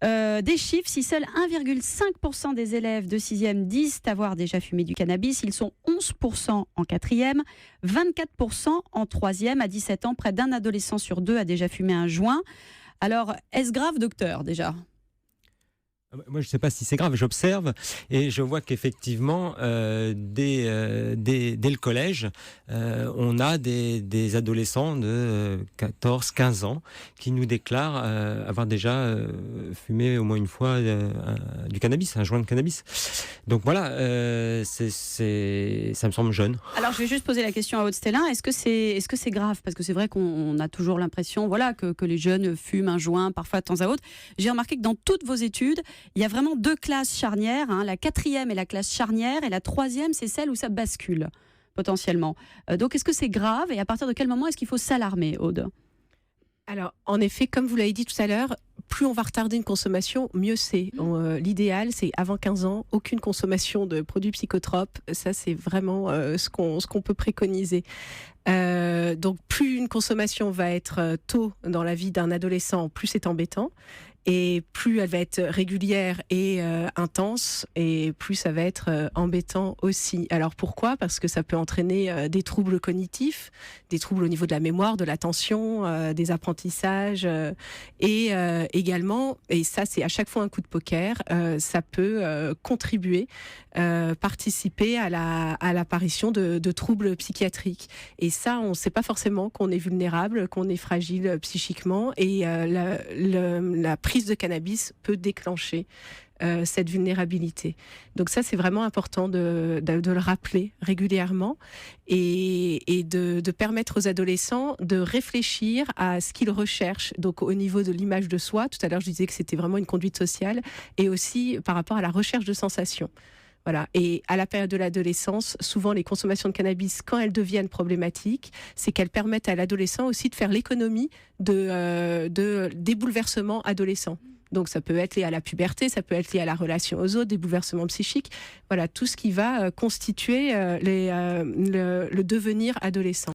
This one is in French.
Des chiffres, si seuls 1,5% des élèves de 6e disent avoir déjà fumé du cannabis, ils sont 11% en 4e, 24% en 3e. À 17 ans, près d'un adolescent sur deux a déjà fumé un joint. Alors, est-ce grave, docteur, déjà ? Moi, je ne sais pas si c'est grave, j'observe et je vois qu'effectivement, dès le collège, on a des adolescents de 14-15 ans qui nous déclarent avoir déjà fumé au moins une fois du cannabis, un joint de cannabis. Donc voilà, ça me semble jeune. Alors, je vais juste poser la question à Aude Stellin. Est-ce que c'est grave ? Parce que c'est vrai qu'on a toujours l'impression que les jeunes fument un joint, parfois de temps à autre. J'ai remarqué que dans toutes vos études, il y a vraiment deux classes charnières. La 4e est la classe charnière et la 3e, c'est celle où ça bascule, potentiellement. Donc, est-ce que c'est grave et à partir de quel moment est-ce qu'il faut s'alarmer, Aude ? Alors, en effet, comme vous l'avez dit tout à l'heure, plus on va retarder une consommation, mieux c'est. L'idéal, c'est avant 15 ans, aucune consommation de produits psychotropes. Ça, c'est vraiment ce qu'on peut préconiser. Donc, plus une consommation va être tôt dans la vie d'un adolescent, plus c'est embêtant. Et plus elle va être régulière et intense, et plus ça va être embêtant aussi. Alors pourquoi ? Parce que ça peut entraîner des troubles cognitifs, des troubles au niveau de la mémoire, de l'attention, des apprentissages, et également, et ça c'est à chaque fois un coup de poker, ça peut contribuer, participer à l'apparition de troubles psychiatriques. Et ça, on ne sait pas forcément qu'on est vulnérable, qu'on est fragile psychiquement, et la prise de cannabis peut déclencher cette vulnérabilité. Donc ça, c'est vraiment important de le rappeler régulièrement et de permettre aux adolescents de réfléchir à ce qu'ils recherchent. Donc au niveau de l'image de soi, tout à l'heure je disais que c'était vraiment une conduite sociale, et aussi par rapport à la recherche de sensations. Voilà. Et à la période de l'adolescence, souvent les consommations de cannabis, quand elles deviennent problématiques, c'est qu'elles permettent à l'adolescent aussi de faire l'économie des bouleversements adolescents. Donc ça peut être lié à la puberté, ça peut être lié à la relation aux autres, des bouleversements psychiques. Voilà, tout ce qui va constituer le devenir adolescent.